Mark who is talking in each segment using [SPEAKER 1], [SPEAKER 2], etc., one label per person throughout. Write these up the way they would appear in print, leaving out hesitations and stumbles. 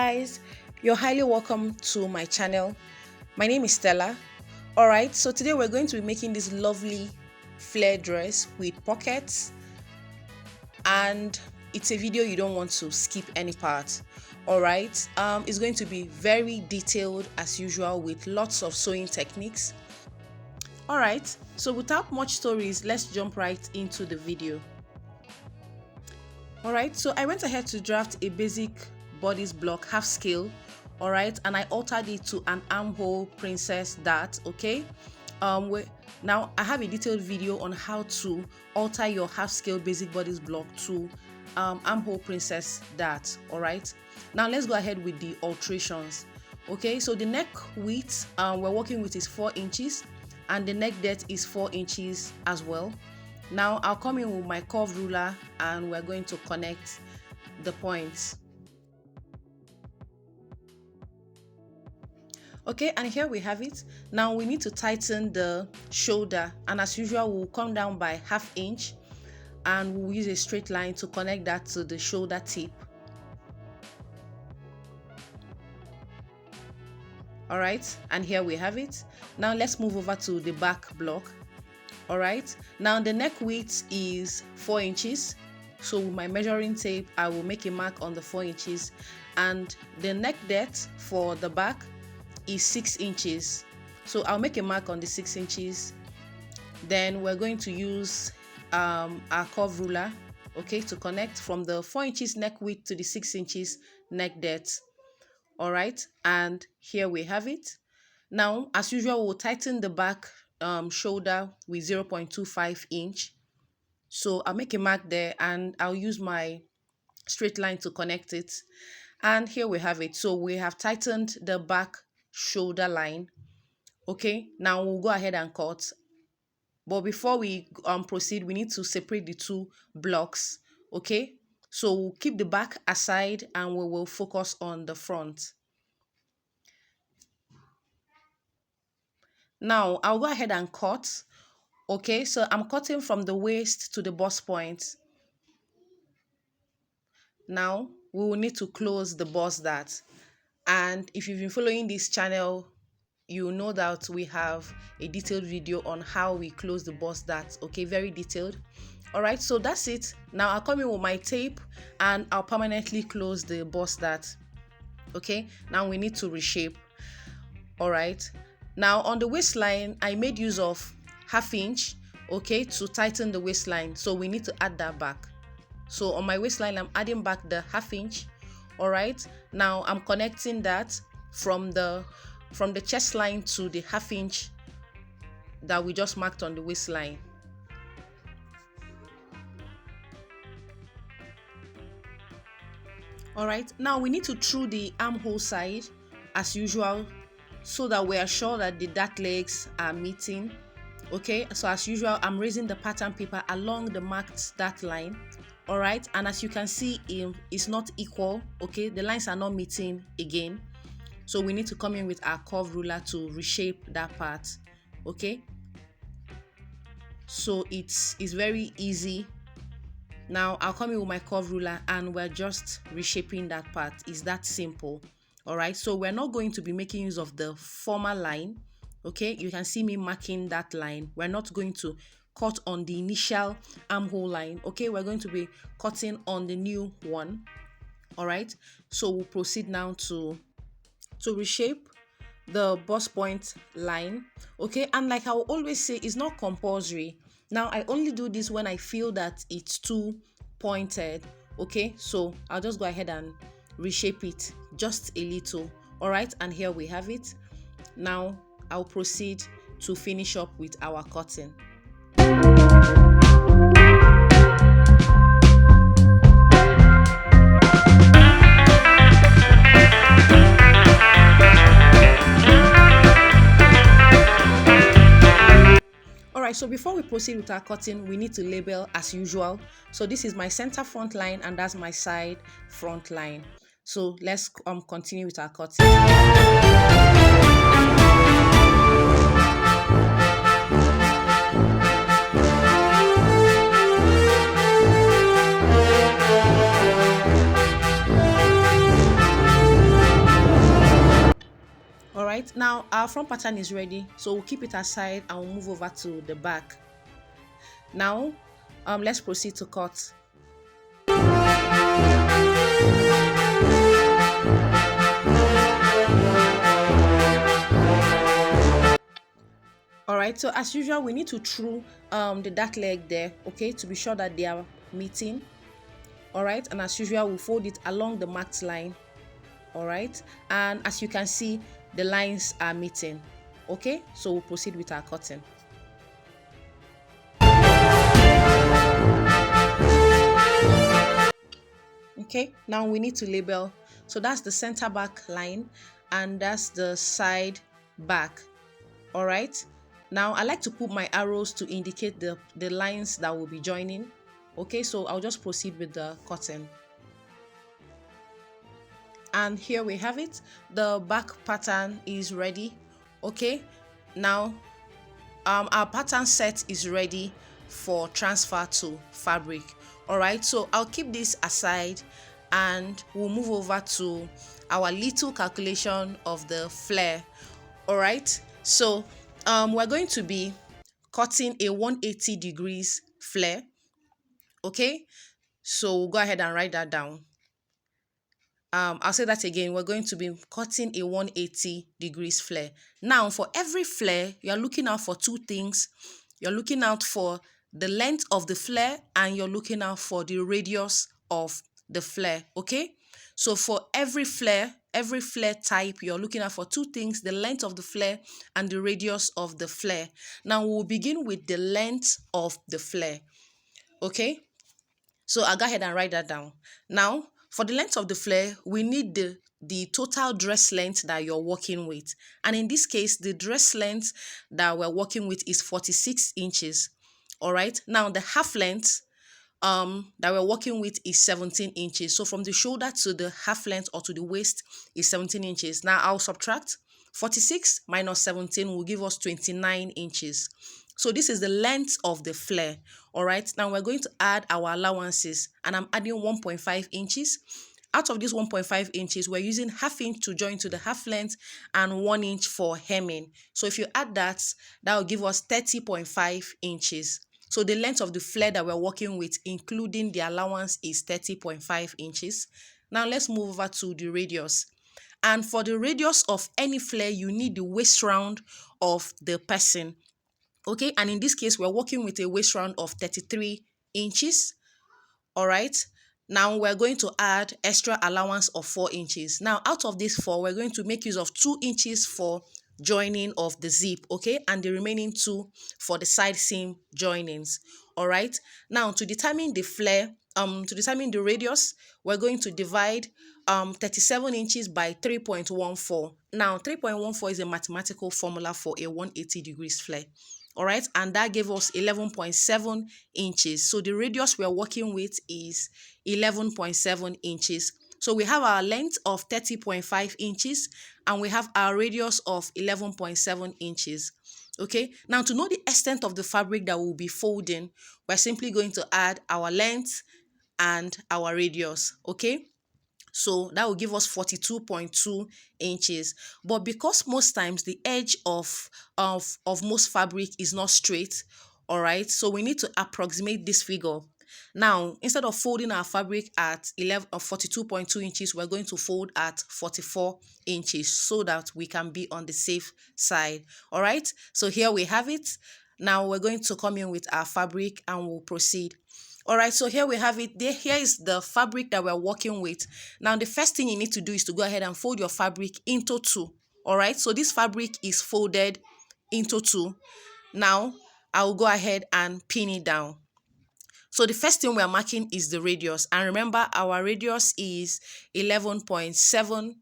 [SPEAKER 1] guys, you're highly welcome to my channel. My name is Stella. Alright, so today we're going to be making this lovely flare dress with pockets, and it's a video you don't want to skip any part. Alright, it's going to be very detailed as usual with lots of sewing techniques. Alright, so without much stories, let's jump right into the video. Alright, so I went ahead to draft a basic bodice block half scale, alright, and I altered it to an armhole princess dart. Okay, now I have a detailed video on how to alter your half scale basic bodice block to armhole princess dart. Alright, now let's go ahead with the alterations. Okay, so the neck width we're working with is 4 inches and the neck depth is 4 inches as well. Now I'll come in with my curve ruler and we're going to connect the points. Okay, and here we have it. Now we need to tighten the shoulder, and as usual we'll come down by ½ inch and we'll use a straight line to connect that to the shoulder tip. Alright, and here we have it. Now let's move over to the back block. Alright, now the neck width is 4 inches. So with my measuring tape, I will make a mark on the 4 inches, and the neck depth for the back is 6 inches. So I'll make a mark on the 6 inches. Then we're going to use our curve ruler, okay, to connect from the 4 inches neck width to the 6 inches neck depth. Alright, and here we have it. Now, as usual, we'll tighten the back shoulder with 0.25 inch. So I'll make a mark there and I'll use my straight line to connect it. And here we have it. So we have tightened the back shoulder line. Okay, now we'll go ahead and cut. But before we proceed, we need to separate the two blocks. Okay, so we'll keep the back aside and we will focus on the front. Now I'll go ahead and cut. Okay, so I'm cutting from the waist to the bust point. Now we will need to close the bust dart. And if you've been following this channel, you know that we have a detailed video on how we close the bust dart. Okay, very detailed. Alright, so that's it. Now I'll come in with my tape and I'll permanently close the bust dart. Okay, now we need to reshape. Alright, now on the waistline, I made use of ½ inch, okay, to tighten the waistline. So we need to add that back. So on my waistline, I'm adding back the ½ inch. Alright, now I'm connecting that from the chest line to the ½ inch that we just marked on the waistline. Alright, now we need to through the armhole side as usual so that we are sure that the dart legs are meeting. Okay, so as usual, I'm raising the pattern paper along the marked dart line. Alright, and as you can see, it's not equal. Okay, the lines are not meeting again, so we need to come in with our curve ruler to reshape that part. Okay, so it's very easy. Now I'll come in with my curve ruler and we're just reshaping that part. It's that simple. Alright, so we're not going to be making use of the former line. Okay, you can see me marking that line. We're not going to cut on the initial armhole line. Okay, we're going to be cutting on the new one. All right, so we'll proceed now to reshape the bust point line. Okay, and like I will always say, it's not compulsory. Now I only do this when I feel that it's too pointed. Okay, so I'll just go ahead and reshape it just a little. All right, and here we have it. Now I'll proceed to finish up with our cutting. Alright, so before we proceed with our cutting, we need to label as usual. So this is my center front line and that's my side front line. So let's continue with our cutting. Now our front pattern is ready, so we'll keep it aside and we'll move over to the back. Now let's proceed to cut. Alright, so as usual, we need to through the dark leg there, okay, to be sure that they are meeting. Alright, and as usual, we'll fold it along the marked line. Alright, and as you can see, the lines are meeting. Okay, so we'll proceed with our cutting. Okay, now we need to label. So that's the center back line and that's the side back. All right, now I like to put my arrows to indicate the lines that will be joining. Okay, so I'll just proceed with the cutting. And here we have it. The back pattern is ready. Okay, now our pattern set is ready for transfer to fabric. All right, so I'll keep this aside and we'll move over to our little calculation of the flare. All right, so we're going to be cutting a 180 degrees flare. Okay, so we'll go ahead and write that down. I'll say that again. We're going to be cutting a 180 degrees flare. Now, for every flare, you're looking out for two things. You're looking out for the length of the flare and you're looking out for the radius of the flare. Okay, so for every flare type, you're looking out for two things: the length of the flare and the radius of the flare. Now, we'll begin with the length of the flare. Okay, so I'll go ahead and write that down. Now, for the length of the flare, we need the total dress length that you're working with. And in this case, the dress length that we're working with is 46 inches. All right. Now, the half length that we're working with is 17 inches. So from the shoulder to the half length or to the waist is 17 inches. Now, I'll subtract 46 minus 17 will give us 29 inches. So this is the length of the flare. All right, now we're going to add our allowances and I'm adding 1.5 inches. Out of this 1.5 inches, we're using ½ inch to join to the half length and 1 inch for hemming. So if you add that, that will give us 30.5 inches. So the length of the flare that we're working with, including the allowance, is 30.5 inches. Now let's move over to the radius. And for the radius of any flare, you need the waist round of the person. Okay, and in this case, we're working with a waist round of 33 inches. All right, now we're going to add extra allowance of 4 inches. Now, out of this 4, we're going to make use of 2 inches for joining of the zip, okay, and the remaining 2 for the side seam joinings. All right, now to determine the flare, to determine the radius, we're going to divide 37 inches by 3.14. Now, 3.14 is a mathematical formula for a 180 degrees flare. All right, and that gave us 11.7 inches. So the radius we are working with is 11.7 inches. So we have our length of 30.5 inches and we have our radius of 11.7 inches. Okay, now to know the extent of the fabric that we'll be folding, we're simply going to add our length and our radius. Okay, so that will give us 42.2 inches. But because most times the edge of most fabric is not straight, all right, so we need to approximate this figure. Now, instead of folding our fabric at 42.2 inches, we're going to fold at 44 inches so that we can be on the safe side. All right, so here we have it. Now we're going to come in with our fabric and we'll proceed. All right, so here we have it. Here is the fabric that we're working with. Now, the first thing you need to do is to go ahead and fold your fabric into 2. All right, so this fabric is folded into 2. Now, I will go ahead and pin it down. So the first thing we are marking is the radius. And remember, our radius is 11.7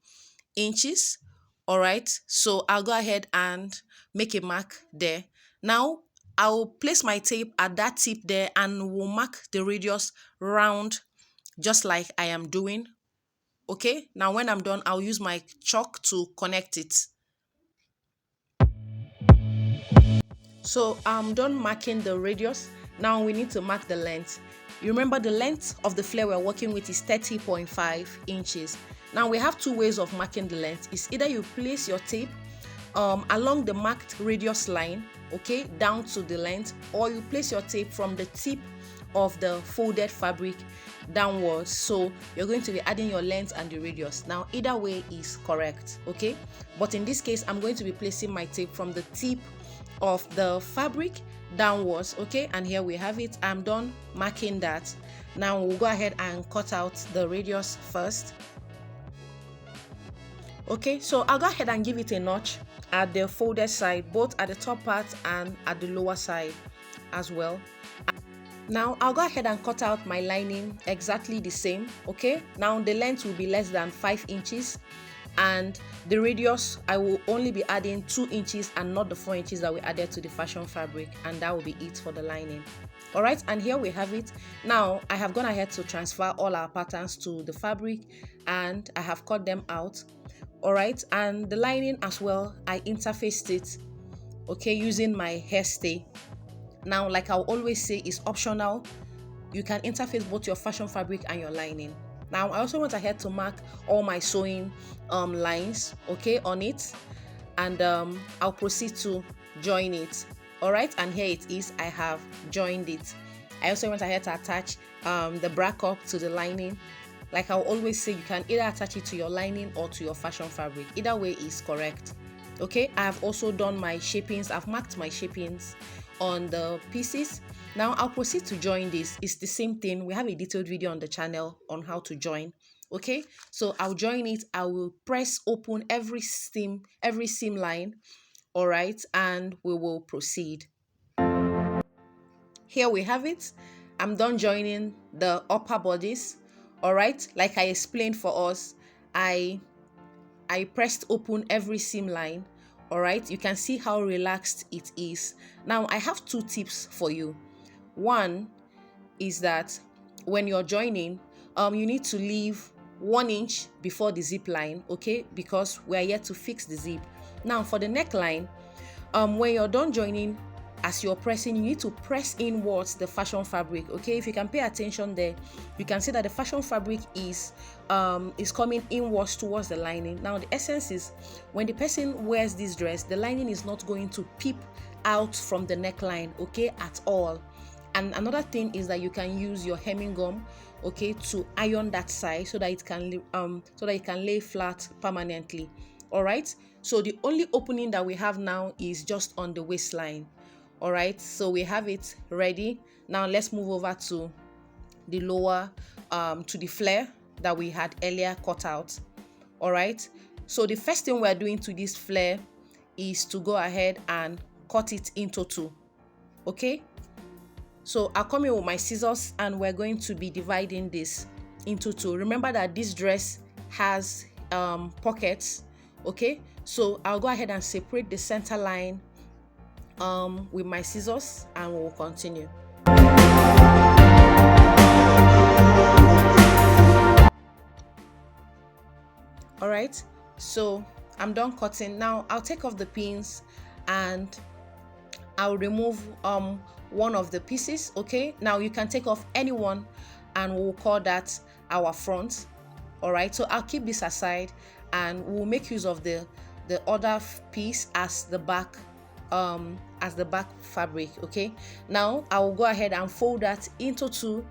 [SPEAKER 1] inches. All right, so I'll go ahead and make a mark there. Now, I'll place my tape at that tip there and we'll mark the radius round just like I am doing. Okay, now when I'm done, I'll use my chalk to connect it. So I'm done marking the radius. Now we need to mark the length. You remember the length of the flare we're working with is 30.5 inches. Now we have 2 ways of marking the length. It's either you place your tape along the marked radius line, okay, down to the length, or you place your tape from the tip of the folded fabric downwards. So you're going to be adding your length and the radius. Now either way is correct, okay, but in this case I'm going to be placing my tape from the tip of the fabric downwards, okay, and here we have it. I'm done marking that. Now we'll go ahead and cut out the radius first. Okay, so I'll go ahead and give it a notch at the folded side, both at the top part and at the lower side as well. Now I'll go ahead and cut out my lining exactly the same, okay. Now the length will be less than 5 inches and the radius I will only be adding 2 inches and not the 4 inches that we added to the fashion fabric, and that will be it for the lining. All right, and here we have it. Now I have gone ahead to transfer all our patterns to the fabric and I have cut them out. All right, and the lining as well, I interfaced it, okay, using my hairstay. Now, like I always say, is optional. You can interface both your fashion fabric and your lining. Now I also went ahead to mark all my sewing lines, okay, on it, and I'll proceed to join it. All right, and here it is. I have joined it. I also went ahead to attach the bracket to the lining. Like I always say, you can either attach it to your lining or to your fashion fabric. Either way is correct. Okay, I have also done my shapings. I've marked my shapings on the pieces. Now I'll proceed to join this. It's the same thing. We have a detailed video on the channel on how to join. Okay, so I'll join it. I will press open every seam line. All right, and we will proceed. Here we have it. I'm done joining the upper bodice. All right, like I explained for us, I pressed open every seam line. All right, you can see how relaxed it is. Now I have 2 tips for you. One is that when you're joining, you need to leave 1 inch before the zip line, okay, because we're yet to fix the zip. Now for the neckline, when you're done joining, as you're pressing, you need to press inwards the fashion fabric, okay. If you can pay attention there, you can see that the fashion fabric is coming inwards towards the lining. Now the essence is, when the person wears this dress, the lining is not going to peep out from the neckline, okay, at all. And another thing is that you can use your hemming gum, okay, to iron that side so that it can lay flat permanently. All right, so the only opening that we have now is just on the waistline. All right, so we have it ready. Now let's move over to the lower to the flare that we had earlier cut out. All right, so the first thing we're doing to this flare is to go ahead and cut it into 2. Okay, so I'll come in with my scissors and we're going to be dividing this into 2. Remember that this dress has pockets, okay, so I'll go ahead and separate the center line with my scissors and we'll continue. All right, so I'm done cutting. Now I'll take off the pins and I'll remove one of the pieces, okay. Now you can take off any one and we'll call that our front. All right, so I'll keep this aside and we'll make use of the other piece as the back fabric, okay. Now I will go ahead and fold that into 2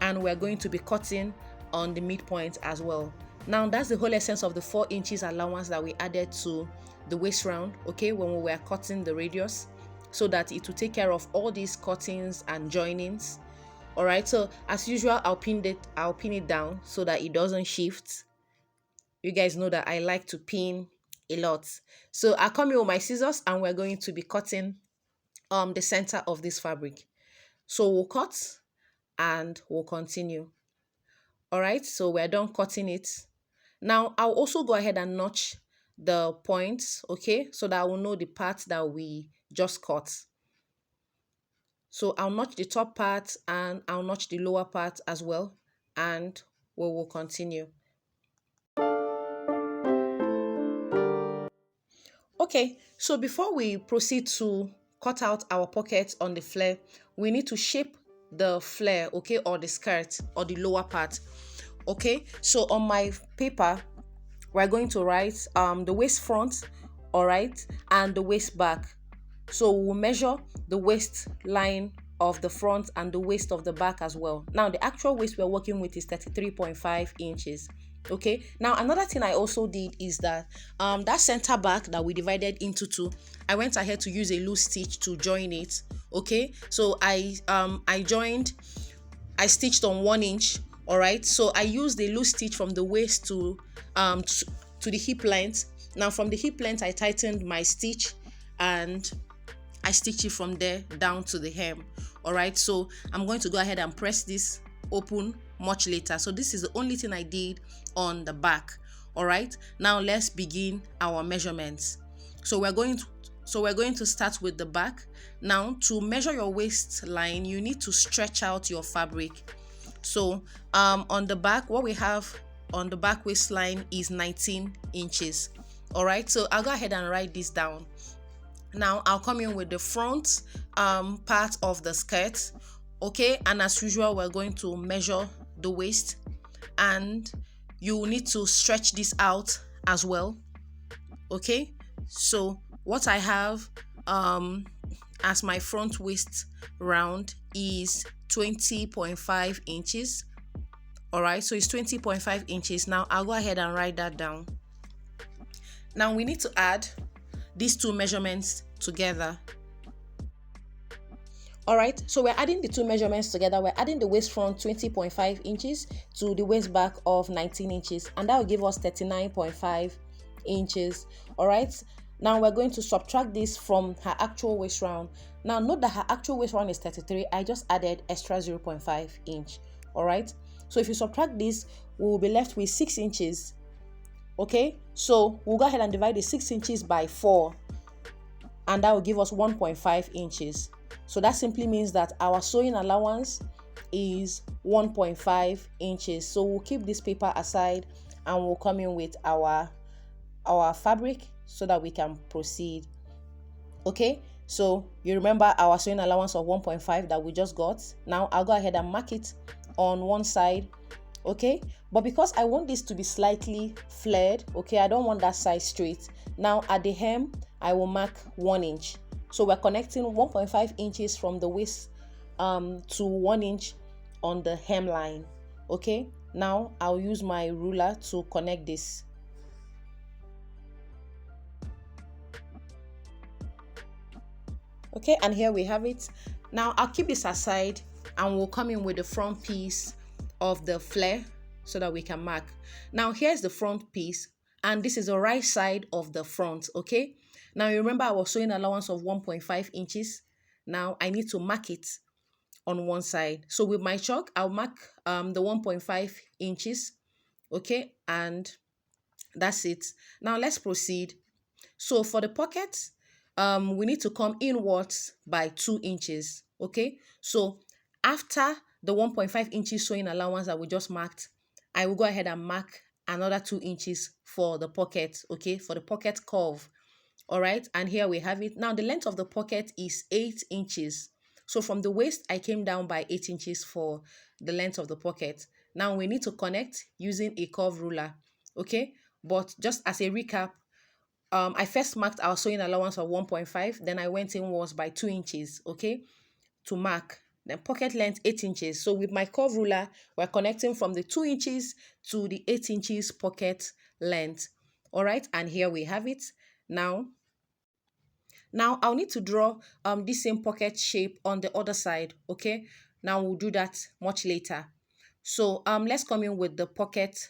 [SPEAKER 1] and we're going to be cutting on the midpoint as well. Now that's the whole essence of the 4 inches allowance that we added to the waist round, okay, when we were cutting the radius, so that it will take care of all these cuttings and joinings. All right, so as usual, I'll pin it down so that it doesn't shift. You guys know that I like to pin a lot. So I'll come in with my scissors and we're going to be cutting the center of this fabric. So we'll cut and we'll continue. All right, so we're done cutting it. Now I'll also go ahead and notch the points, okay, so that I will know the part that we just cut. So I'll notch the top part and I'll notch the lower part as well, and we will continue. Okay, so before we proceed to cut out our pockets on the flare, we need to shape the flare, okay, or the skirt or the lower part. Okay, so on my paper we're going to write the waist front all right, and the waist back. So we'll measure the waistline of the front and the waist of the back as well. Now the actual waist we're working with is 33.5 inches. Okay, now another thing I also did is that that center back that we divided into two, I went ahead to use a loose stitch to join it. Okay, so I stitched on 1 inch. All right, so I used the loose stitch from the waist to the hip length. Now from the hip length I tightened my stitch and I stitch it from there down to the hem. All right, so I'm going to go ahead and press this open much later. So this is the only thing I did on the back. All right, now let's begin our measurements. So we're going to start with the back. Now to measure your waistline, you need to stretch out your fabric. So on the back, what we have on the back waistline is 19 inches. All right, so I'll go ahead and write this down. Now I'll come in with the front part of the skirt. Okay, and as usual we're going to measure the waist, and you need to stretch this out as well. Okay, so what I have as my front waist round is 20.5 inches. All right, so it's 20.5 inches. Now I'll go ahead and write that down. Now we need to add these two measurements together. All right, so we're adding the two measurements together. We're adding the waist front 20.5 inches to the waist back of 19 inches, and that will give us 39.5 inches. All right, now we're going to subtract this from her actual waist round. Now note that her actual waist round is 33. I just added extra 0.5 inch. All right, so if you subtract this, we will be left with 6 inches. Okay, so we'll go ahead and divide the 6 inches by 4, and that will give us 1.5 inches. So that simply means that our sewing allowance is 1.5 inches. So we'll keep this paper aside and we'll come in with our fabric so that we can proceed. Okay, so you remember our sewing allowance of 1.5 that we just got. Now I'll go ahead and mark it on one side. Okay, but because I want this to be slightly flared, okay, I don't want that side straight. Now at the hem I will mark 1 inch. So we're connecting 1.5 inches from the waist to 1 inch on the hemline. Okay, now I'll use my ruler to connect this. Okay, and here we have it. Now I'll keep this aside and we'll come in with the front piece of the flare so that we can mark. Now here's the front piece, and this is the right side of the front. Okay, now you remember I was sewing allowance of 1.5 inches. Now I need to mark it on one side. So with my chalk I'll mark the 1.5 inches. Okay, and that's it. Now let's proceed. So for the pocket, we need to come inwards by 2 inches. Okay, so after the 1.5 inches sewing allowance that we just marked, I will go ahead and mark another 2 inches for the pocket. Okay, for the pocket curve. All right, and here we have it. Now the length of the pocket is 8 inches. So from the waist I came down by 8 inches for the length of the pocket. Now we need to connect using a curve ruler. Okay, but just as a recap, I first marked our sewing allowance of 1.5, then I went inwards by 2 inches, okay, to mark. Then pocket length 8 inches. So with my curve ruler, we're connecting from the 2 inches to the 8 inches pocket length. All right, and here we have it. Now I'll need to draw this same pocket shape on the other side, okay? Now we'll do that much later. So let's come in with the pocket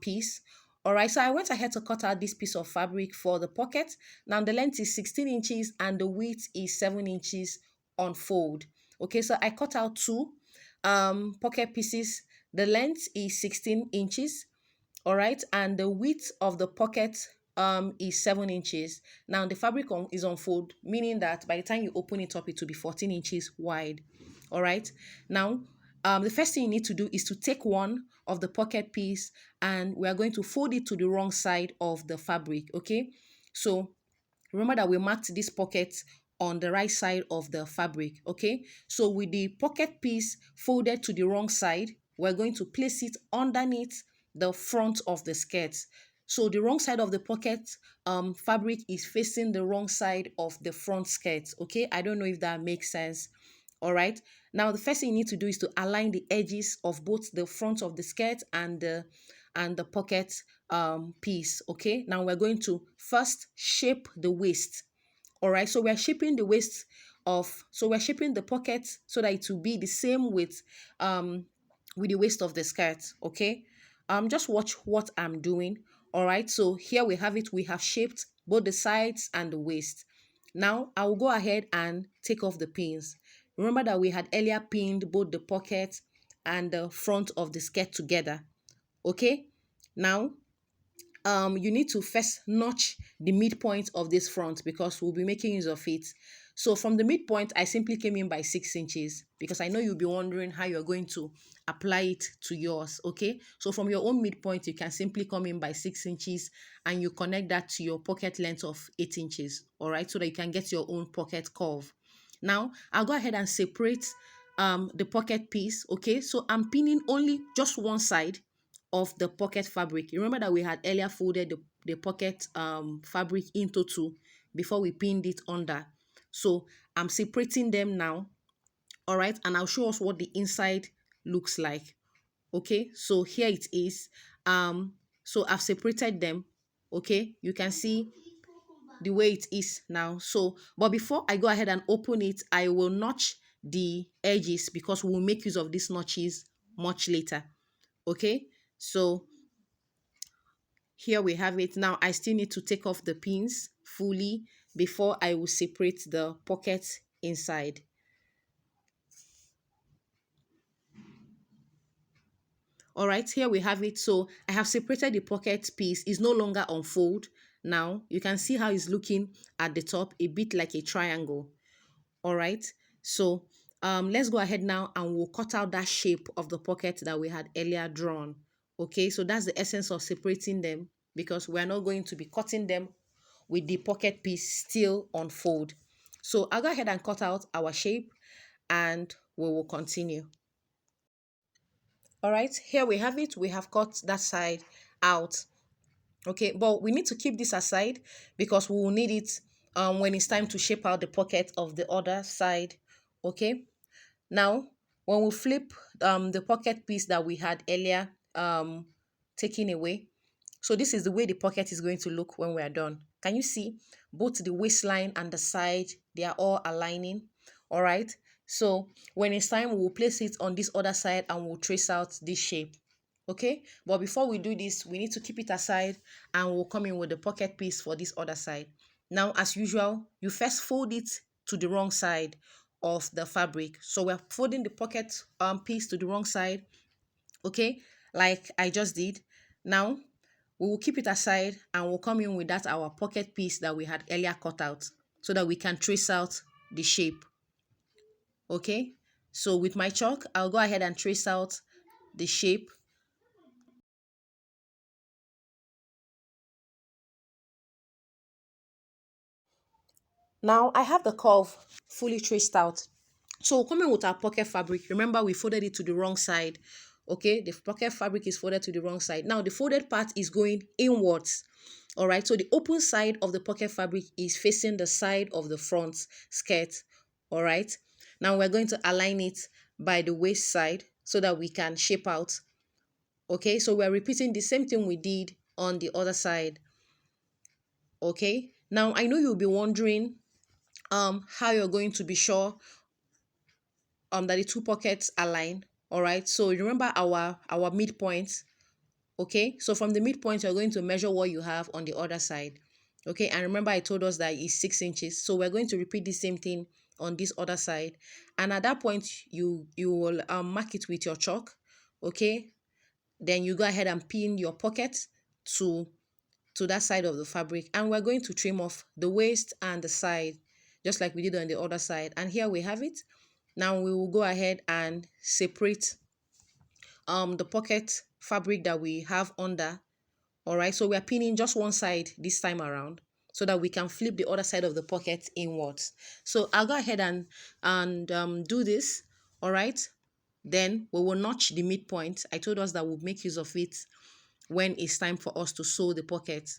[SPEAKER 1] piece. All right, so I went ahead to cut out this piece of fabric for the pocket. Now the length is 16 inches and the width is 7 inches on fold. Okay, so I cut out two pocket pieces. The length is 16 inches. All right, and the width of the pocket is 7 inches. Now the fabric is on fold, meaning that by the time you open it up, it will be 14 inches wide. All right, now the first thing you need to do is to take one of the pocket piece and we are going to fold it to the wrong side of the fabric. Okay, so remember that we marked this pocket on the right side of the fabric. Okay, so with the pocket piece folded to the wrong side, we're going to place it underneath the front of the skirt. So the wrong side of the pocket fabric is facing the wrong side of the front skirt. Okay, I don't know if that makes sense. All right. Now the first thing you need to do is to align the edges of both the front of the skirt and the pocket piece. Okay. Now we're going to first shape the waist. All right, so we're shaping the waist so we're shaping the pocket so that it will be the same with the waist of the skirt. Okay, just watch what I'm doing. All right, so here we have it. We have shaped both the sides and the waist. Now I will go ahead and take off the pins. Remember that we had earlier pinned both the pocket and the front of the skirt together. Okay, now you need to first notch the midpoint of this front because we'll be making use of it. So from the midpoint, I simply came in by 6 inches because I know you'll be wondering how you're going to apply it to yours. Okay, so from your own midpoint, you can simply come in by 6 inches and you connect that to your pocket length of 8 inches. All right, so that you can get your own pocket curve. Now I'll go ahead and separate the pocket piece. Okay, so I'm pinning only just one side of the pocket fabric. You remember that we had earlier folded the pocket fabric into two before we pinned it under. So I'm separating them now. All right, and I'll show us what the inside looks like. Okay, so here it is. So I've separated them. Okay, you can see the way it is now. So but before I go ahead and open it, I will notch the edges because we'll make use of these notches much later. Okay, so here we have it. Now I still need to take off the pins fully before I will separate the pocket inside. All right, here we have it. So I have separated the pocket piece. It's no longer on fold. Now you can see how it's looking at the top, a bit like a triangle. All right, so let's go ahead now and we'll cut out that shape of the pocket that we had earlier drawn. Okay, so that's the essence of separating them because we're not going to be cutting them with the pocket piece still on fold. So I'll go ahead and cut out our shape and we will continue. All right, here we have it. We have cut that side out. Okay, but we need to keep this aside because we will need it when it's time to shape out the pocket of the other side. Okay, now when we flip the pocket piece that we had earlier taken away, so this is the way the pocket is going to look when we are done. Can you see both the waistline and the side, they are all aligning? All right, so when it's time, we'll place it on this other side and we'll trace out this shape. Okay, but before we do this, we need to keep it aside and we'll come in with the pocket piece for this other side. Now as usual, you first fold it to the wrong side of the fabric. So we're folding the pocket piece to the wrong side. Okay, like I just did. Now we will keep it aside and we'll come in with that our pocket piece that we had earlier cut out so that we can trace out the shape. Okay, so with my chalk, I'll go ahead and trace out the shape. Now I have the curve fully traced out. So coming with our pocket fabric, remember we folded it to the wrong side. Okay, the pocket fabric is folded to the wrong side. Now the folded part is going inwards. All right, so the open side of the pocket fabric is facing the side of the front skirt. All right, now we're going to align it by the waist side so that we can shape out. Okay, so we're repeating the same thing we did on the other side. Okay, now I know you'll be wondering how you're going to be sure that the two pockets align. All right, so remember our midpoint. Okay, so from the midpoint you're going to measure what you have on the other side. Okay, and remember I told us that it's 6 inches, so we're going to repeat the same thing on this other side. And at that point you will mark it with your chalk. Okay, then you go ahead and pin your pocket to that side of the fabric, and we're going to trim off the waist and the side just like we did on the other side. And here we have it. Now we will go ahead and separate the pocket fabric that we have under. All right, so we're pinning just one side this time around so that we can flip the other side of the pocket inwards. So I'll go ahead and do this. All right, then we will notch the midpoint. I told us that we'll make use of it when it's time for us to sew the pocket.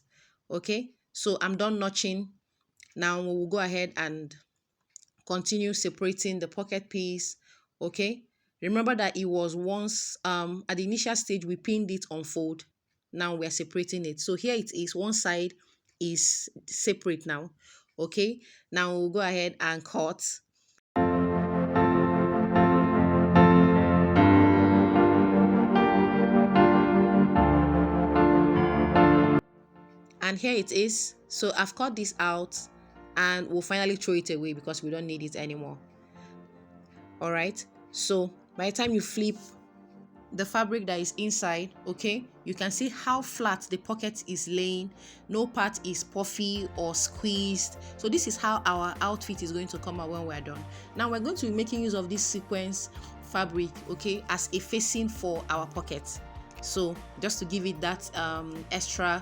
[SPEAKER 1] Okay, so I'm done notching. Now we will go ahead and continue separating the pocket piece. Okay, remember that it was once at the initial stage we pinned it on fold. Now we're separating it, so here it is, one side is separate now. Okay, now we'll go ahead and cut. And here it is. So I've cut this out, and we'll finally throw it away because we don't need it anymore. All right, so by the time you flip the fabric that is inside, okay, you can see how flat the pocket is laying. No part is puffy or squeezed. So this is how our outfit is going to come out when we're done. Now we're going to be making use of this sequence fabric, okay, as a facing for our pocket. So just to give it that extra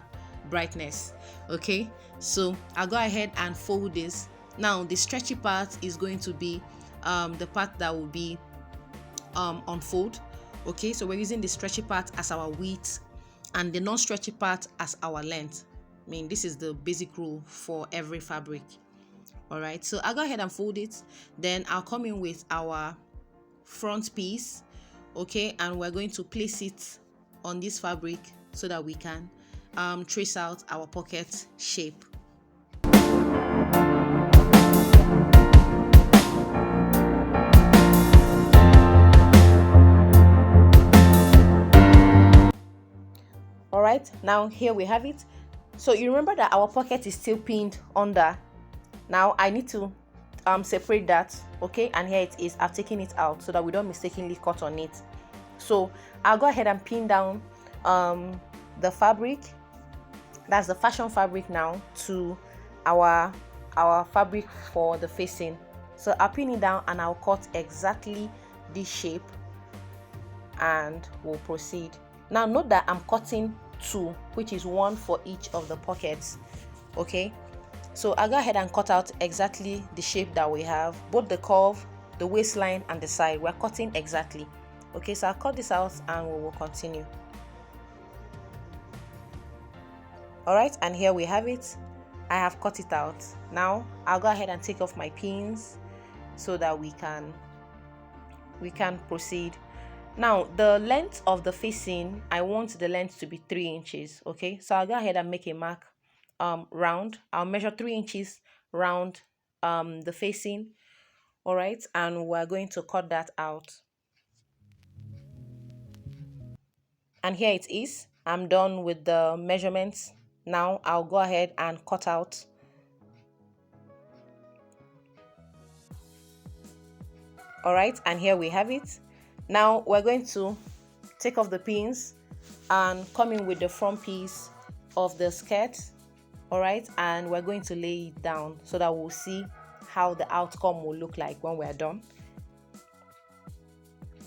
[SPEAKER 1] brightness. Okay, so I'll go ahead and fold this. Now the stretchy part is going to be the part that will be unfold. Okay, so we're using the stretchy part as our width and the non-stretchy part as our length. I mean, this is the basic rule for every fabric. All right, so I'll go ahead and fold it. Then I'll come in with our front piece. Okay, and we're going to place it on this fabric so that we can trace out our pocket shape. All right, now here we have it. So you remember that our pocket is still pinned under. Now I need to separate that. Okay, and here it is. I've taken it out so that we don't mistakenly cut on it. So I'll go ahead and pin down the fabric, that's the fashion fabric, now to our fabric for the facing. So I'll pin it down and I'll cut exactly this shape and we'll proceed. Now note that I'm cutting two, which is one for each of the pockets. Okay, so I'll go ahead and cut out exactly the shape that we have, both the curve, the waistline and the side. We're cutting exactly. Okay, so I'll cut this out and we will continue. All right, and here we have it. I have cut it out. Now I'll go ahead and take off my pins so that we can proceed. Now the length of the facing, I want the length to be 3 inches. Okay, so I'll go ahead and make a mark round. I'll measure 3 inches round the facing. All right, and we're going to cut that out. And here it is. I'm done with the measurements. Now I'll go ahead and cut out. All right, and here we have it. Now we're going to take off the pins and come in with the front piece of the skirt. All right, and we're going to lay it down so that we'll see how the outcome will look like when we're done.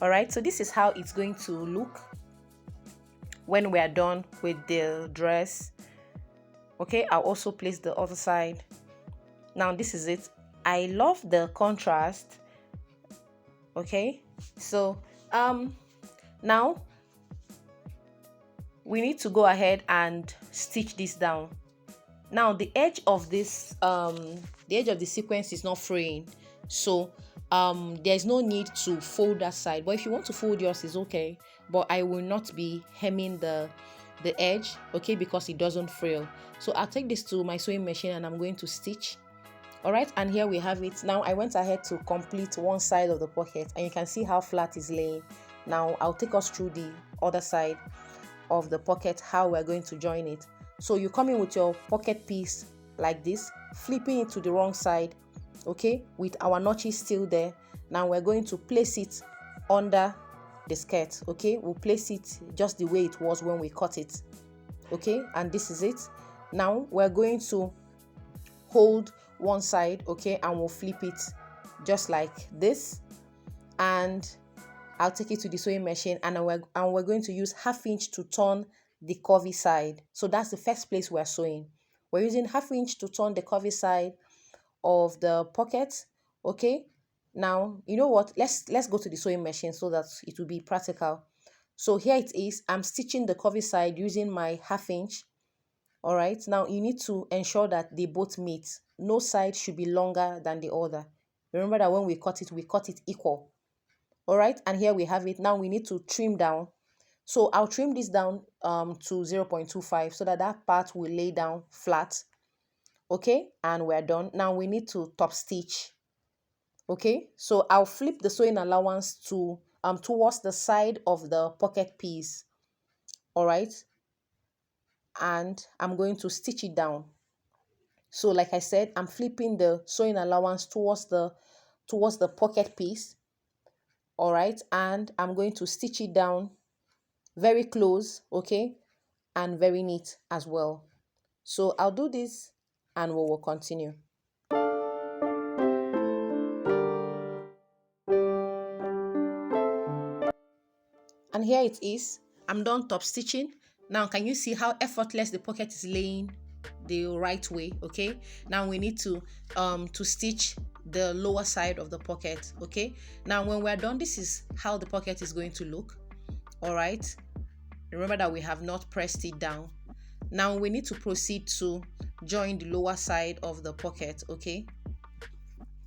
[SPEAKER 1] All right, so this is how it's going to look when we are done with the dress. Okay, I'll also place the other side. Now this is it. I love the contrast. Okay, so now we need to go ahead and stitch this down. Now the edge of this the edge of the sequence is not fraying, so there's no need to fold that side, but if you want to fold yours is okay, but I will not be hemming the edge, okay, because it doesn't frill. So I'll take this to my sewing machine and I'm going to stitch. All right, and here we have it. Now I went ahead to complete one side of the pocket and you can see how flat is laying. Now I'll take us through the other side of the pocket, how we're going to join it. So you come in with your pocket piece like this, flipping it to the wrong side, okay, with our notches still there. Now we're going to place it under the skirt. Okay, we'll place it just the way it was when we cut it. Okay, and this is it. Now we're going to hold one side, okay, and we'll flip it just like this, and I'll take it to the sewing machine and we're going to use 1/2 inch to turn the curvy side. So that's the first place we're sewing. We're using 1/2 inch to turn the curvy side of the pocket. Okay, now you know what, let's go to the sewing machine so that it will be practical. So here it is. I'm stitching the curvy side using my half inch. All right. Now you need to ensure that they both meet. No side should be longer than the other. Remember that when we cut it equal. All right. And here we have it. Now we need to trim down. So I'll trim this down to 0.25 so that that part will lay down flat. Okay. And we're done. Now we need to top stitch. Okay. So I'll flip the sewing allowance to towards the side of the pocket piece. All right. And I'm going to stitch it down. So like I said, I'm flipping the sewing allowance towards the pocket piece. All right, and I'm going to stitch it down very close, okay, and very neat as well. So I'll do this and we will continue. And here it is. I'm done top stitching. Now can you see how effortless the pocket is laying the right way? Okay, now we need to stitch the lower side of the pocket. Okay, now when we're done, this is how the pocket is going to look. All right, remember that we have not pressed it down. Now we need to proceed to join the lower side of the pocket. Okay,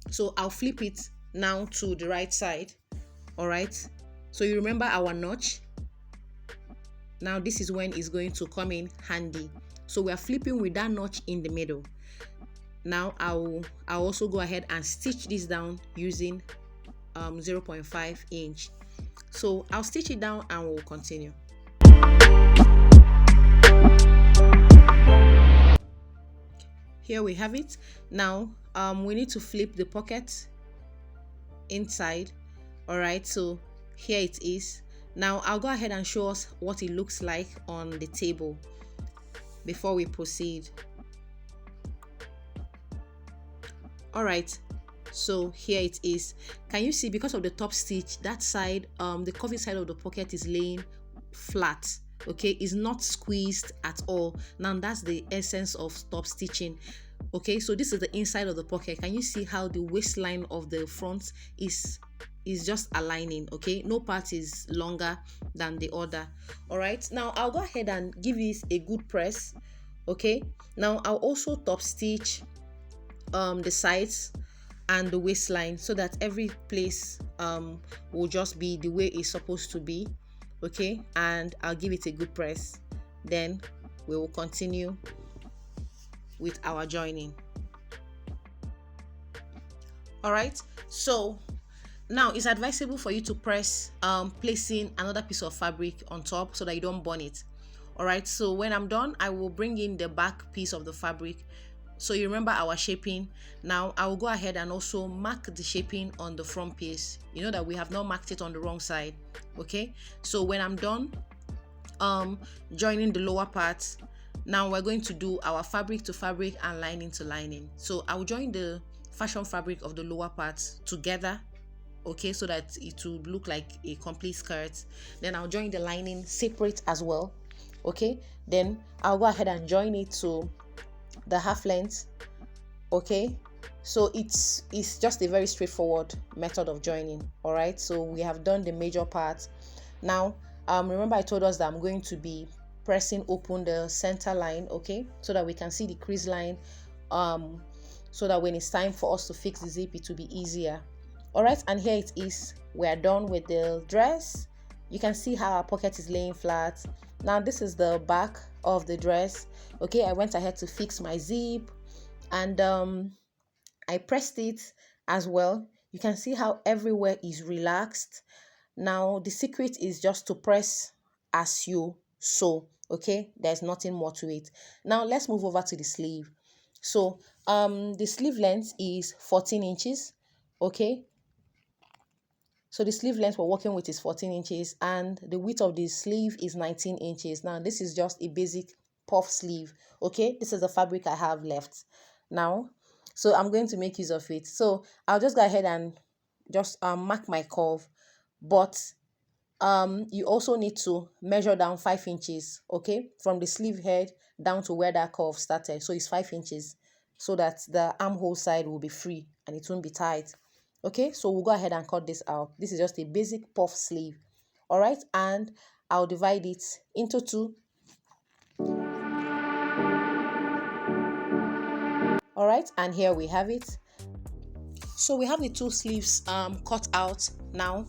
[SPEAKER 1] so I'll flip it now to the right side. All right, so you remember our notch. Now this is when it's going to come in handy. So we are flipping with that notch in the middle. Now I'll also go ahead and stitch this down using 0.5 inch. So I'll stitch it down and we'll continue. Here we have it. Now we need to flip the pocket inside. All right, so here it is. Now I'll go ahead and show us what it looks like on the table before we proceed. All right, so here it is. Can you see, because of the top stitch, that side, the curvy side of the pocket is laying flat. Okay, it's not squeezed at all. Now that's the essence of top stitching. Okay, so this is the inside of the pocket. Can you see how the waistline of the front is just aligning? Okay, no part is longer than the other. All right, now I'll go ahead and give this a good press. Okay, now I'll also top stitch the sides and the waistline so that every place will just be the way it's supposed to be. Okay, and I'll give it a good press, then we will continue with our joining. All right, so now it's advisable for you to press placing another piece of fabric on top so that you don't burn it. All right, so when I'm done, I will bring in the back piece of the fabric. So you remember our shaping. Now I will go ahead and also mark the shaping on the front piece. You know that we have not marked it on the wrong side. Okay, so when I'm done joining the lower part, now we're going to do our fabric to fabric and lining to lining. So I will join the fashion fabric of the lower part together, okay, so that it will look like a complete skirt. Then I'll join the lining separate as well. Okay, then I'll go ahead and join it to the half length. Okay, so it's just a very straightforward method of joining. All right, so we have done the major part. Now remember I told us that I'm going to be pressing open the center line, okay, so that we can see the crease line, so that when it's time for us to fix the zip, it will be easier. All right, and here it is. We are done with the dress. You can see how our pocket is laying flat. Now this is the back of the dress. Okay, I went ahead to fix my zip and I pressed it as well. You can see how everywhere is relaxed. Now the secret is just to press as you sew. Okay, there's nothing more to it. Now let's move over to the sleeve. So the sleeve length is 14 inches. Okay, so the sleeve length we're working with is 14 inches and the width of the sleeve is 19 inches. Now this is just a basic puff sleeve. Okay, this is the fabric I have left now, so I'm going to make use of it. So I'll just go ahead and just mark my curve, but you also need to measure down 5 inches, okay, from the sleeve head down to where that curve started. So it's 5 inches so that the armhole side will be free and it won't be tight. Okay, so we'll go ahead and cut this out. This is just a basic puff sleeve. All right, and I'll divide it into two. All right, and here we have it. So we have the two sleeves cut out now.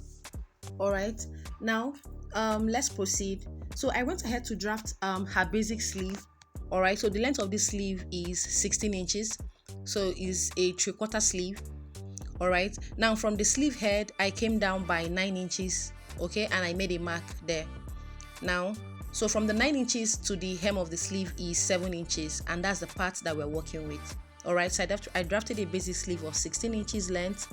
[SPEAKER 1] All right, now let's proceed. So I went ahead to draft her basic sleeve. All right, so the length of this sleeve is 16 inches, so is a 3/4 sleeve. All right, now from the sleeve head I came down by 9 inches, okay, and I made a mark there. Now, so from the 9 inches to the hem of the sleeve is 7 inches, and that's the part that we're working with. All right, so I drafted a basic sleeve of 16 inches length.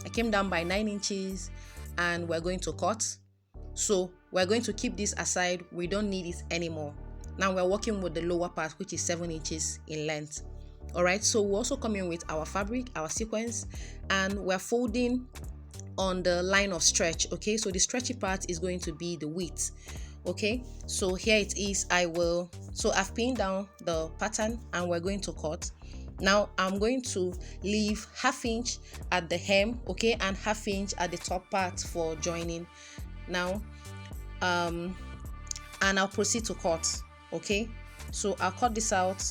[SPEAKER 1] I came down by 9 inches, and we're going to cut. So we're going to keep this aside, we don't need it anymore. Now we're working with the lower part, which is 7 inches in length. All right, so we're also coming with our fabric, our sequence, and we're folding on the line of stretch. Okay, so the stretchy part is going to be the width. Okay, so here it is. I've pinned down the pattern and we're going to cut. Now I'm going to leave 1/2 inch at the hem, okay, and 1/2 inch at the top part for joining. Now and I'll proceed to cut. Okay, so I'll cut this out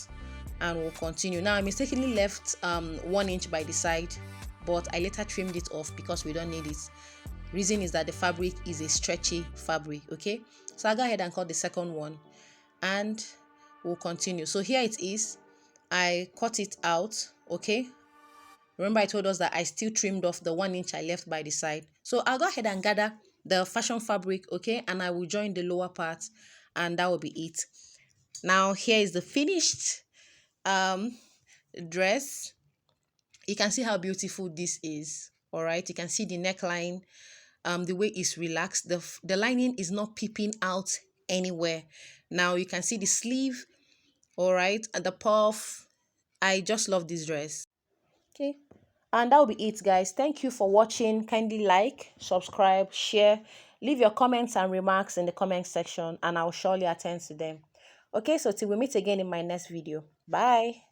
[SPEAKER 1] and we'll continue. Now I mistakenly left 1 inch by the side, but I later trimmed it off because we don't need it. Reason is that the fabric is a stretchy fabric. Okay, so I'll go ahead and cut the second one and we'll continue. So here it is. I cut it out. Okay, remember I told us that I still trimmed off the 1 inch I left by the side. So I'll go ahead and gather the fashion fabric, okay, and I will join the lower part, and that will be it. Now here is the finished dress. You can see how beautiful this is. All right, you can see the neckline, the way it's relaxed, the lining is not peeping out anywhere. Now you can see the sleeve, all right, and the puff. I just love this dress. Okay, and that will be it, guys. Thank you for watching. Kindly like, subscribe, share, leave your comments and remarks in the comment section, and I'll surely attend to them. Okay, so till we meet again in my next video. Bye.